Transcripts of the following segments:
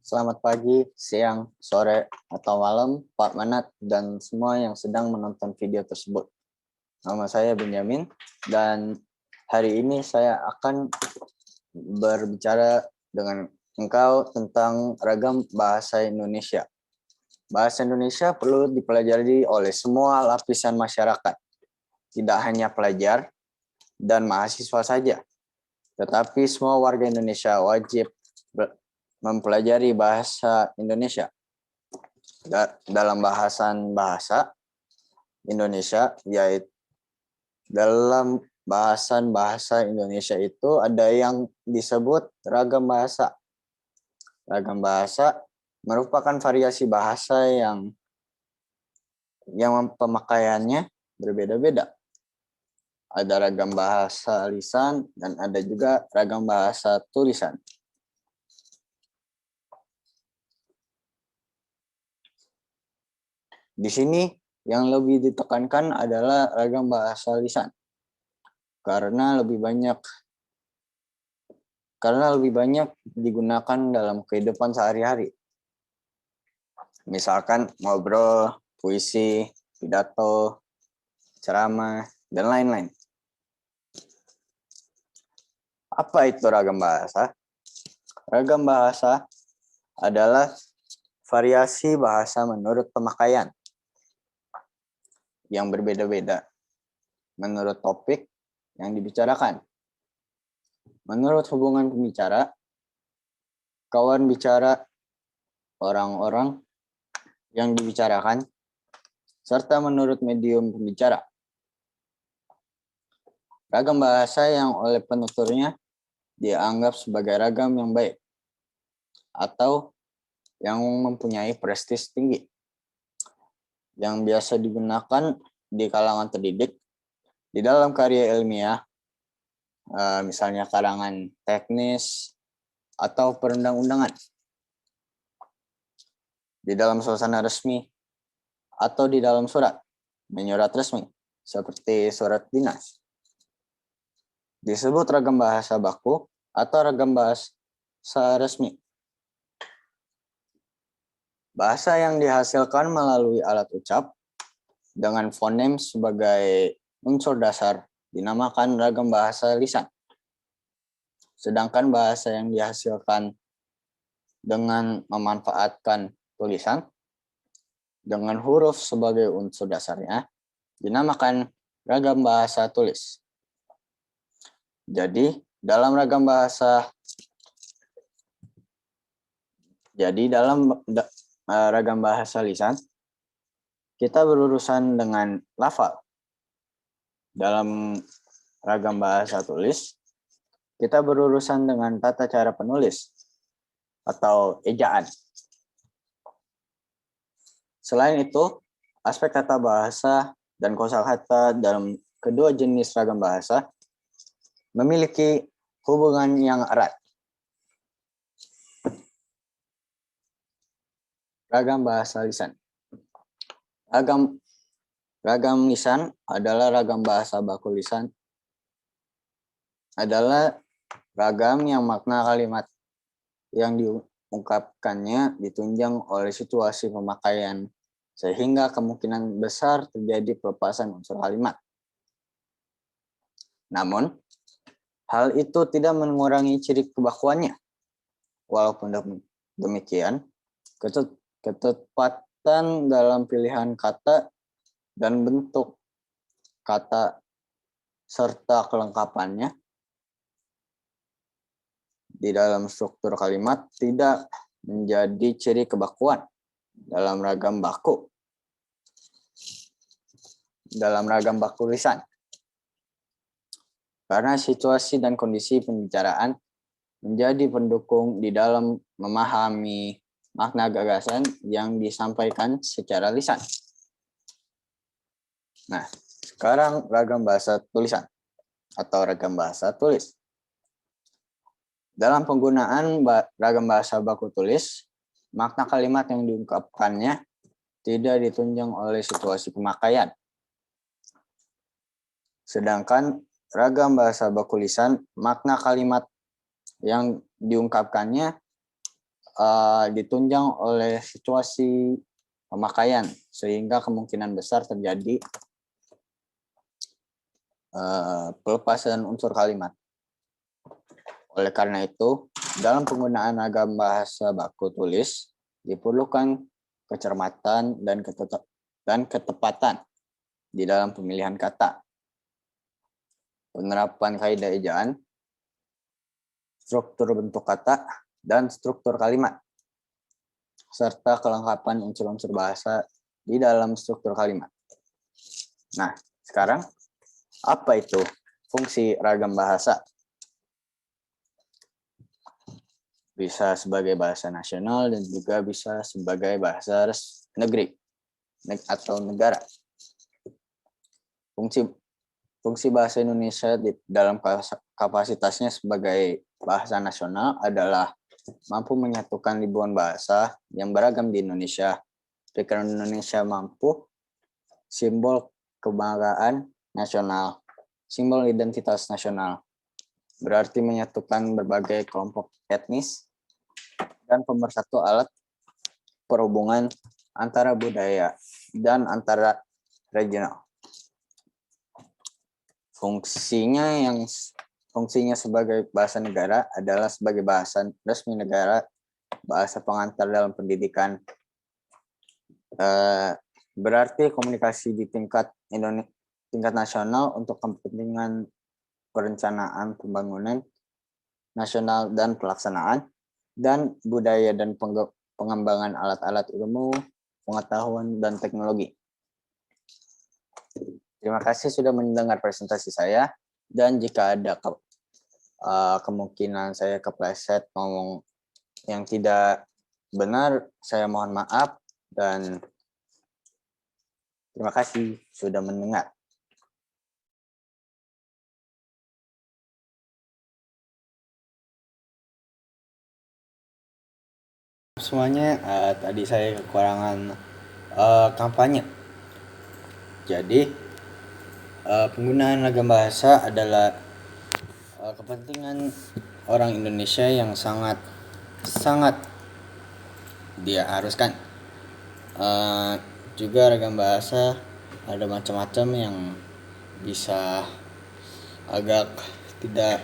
Selamat pagi, siang, sore, atau malam, Pak Manat, dan semua yang sedang menonton video tersebut. Nama saya Benyamin, dan hari ini saya akan berbicara dengan engkau tentang ragam bahasa Indonesia. Bahasa Indonesia perlu dipelajari oleh semua lapisan masyarakat, tidak hanya pelajar dan mahasiswa saja, tetapi semua warga Indonesia wajib mempelajari bahasa Indonesia. Dalam bahasan bahasa Indonesia, yaitu dalam bahasan bahasa Indonesia itu ada yang disebut ragam bahasa. Ragam bahasa merupakan variasi bahasa yang pemakaiannya berbeda-beda. Ada ragam bahasa lisan dan ada juga ragam bahasa tulisan. Di sini yang lebih ditekankan adalah ragam bahasa lisan. Karena lebih banyak digunakan dalam kehidupan sehari-hari. Misalkan ngobrol, puisi, pidato, ceramah, dan lain-lain. Apa itu ragam bahasa? Ragam bahasa adalah variasi bahasa menurut pemakaian yang berbeda-beda menurut topik yang dibicarakan. Menurut hubungan pembicara, kawan bicara, orang-orang yang dibicarakan, serta menurut medium pembicara. Ragam bahasa yang oleh penuturnya dianggap sebagai ragam yang baik atau yang mempunyai prestis tinggi, yang biasa digunakan di kalangan terdidik di dalam karya ilmiah, misalnya karangan teknis atau perundang-undangan, di dalam suasana resmi atau di dalam menyurat resmi seperti surat dinas. Disebut ragam bahasa baku atau ragam bahasa resmi. Bahasa yang dihasilkan melalui alat ucap dengan fonem sebagai unsur dasar dinamakan ragam bahasa lisan. Sedangkan bahasa yang dihasilkan dengan memanfaatkan tulisan dengan huruf sebagai unsur dasarnya dinamakan ragam bahasa tulis. Jadi, dalam ragam bahasa lisan, kita berurusan dengan lafal. Dalam ragam bahasa tulis, kita berurusan dengan tata cara penulis atau ejaan. Selain itu, aspek tata bahasa dan kosakata dalam kedua jenis ragam bahasa memiliki hubungan yang erat. Ragam bahasa lisan. Ragam lisan adalah ragam bahasa baku lisan. Adalah ragam yang makna kalimat yang diungkapkannya ditunjang oleh situasi pemakaian, sehingga kemungkinan besar terjadi pelepasan unsur kalimat. Namun, hal itu tidak mengurangi ciri kebakuannya. Walaupun demikian, ketepatan dalam pilihan kata dan bentuk kata serta kelengkapannya di dalam struktur kalimat tidak menjadi ciri kebakuan dalam ragam baku lisan. Karena situasi dan kondisi pembicaraan menjadi pendukung di dalam memahami makna gagasan yang disampaikan secara lisan. Nah, sekarang ragam bahasa tulisan atau ragam bahasa tulis. Dalam penggunaan ragam bahasa baku tulis, makna kalimat yang diungkapkannya tidak ditunjang oleh situasi pemakaian. Sedangkan ragam bahasa baku lisan, makna kalimat yang diungkapkannya ditunjang oleh situasi pemakaian, sehingga kemungkinan besar terjadi pelepasan unsur kalimat. Oleh karena itu, dalam penggunaan ragam bahasa baku tulis, diperlukan kecermatan dan ketepatan di dalam pemilihan kata, penerapan kaidah ejaan, struktur bentuk kata, dan struktur kalimat, serta kelengkapan unsur-unsur bahasa di dalam struktur kalimat. Nah, sekarang apa itu fungsi ragam bahasa? Bisa sebagai bahasa nasional dan juga bisa sebagai bahasa negeri atau negara. Fungsi bahasa Indonesia di dalam kapasitasnya sebagai bahasa nasional adalah mampu menyatukan ribuan bahasa yang beragam di Indonesia. Pikiran Indonesia mampu simbol kebanggaan nasional, simbol identitas nasional, berarti menyatukan berbagai kelompok etnis dan pemersatu alat perhubungan antara budaya dan antara regional. Fungsinya sebagai bahasa negara adalah sebagai bahasa resmi negara, bahasa pengantar dalam pendidikan. Berarti komunikasi di tingkat nasional untuk kepentingan perencanaan pembangunan nasional dan pelaksanaan, dan budaya dan pengembangan alat-alat ilmu, pengetahuan, dan teknologi. Terima kasih sudah mendengar presentasi saya, dan jika ada kemungkinan saya kepleset ngomong yang tidak benar, saya mohon maaf, dan terima kasih sudah mendengar. Semuanya, tadi saya kekurangan kampanye. Jadi penggunaan ragam bahasa adalah kepentingan orang Indonesia yang sangat dia haruskan. Juga ragam bahasa ada macam-macam yang bisa agak tidak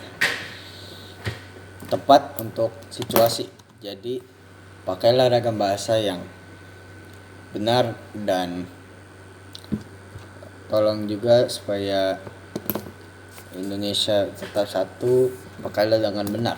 tepat untuk situasi. Jadi pakailah ragam bahasa yang benar, dan tolong juga supaya Indonesia tetap satu, pakailah dengan benar.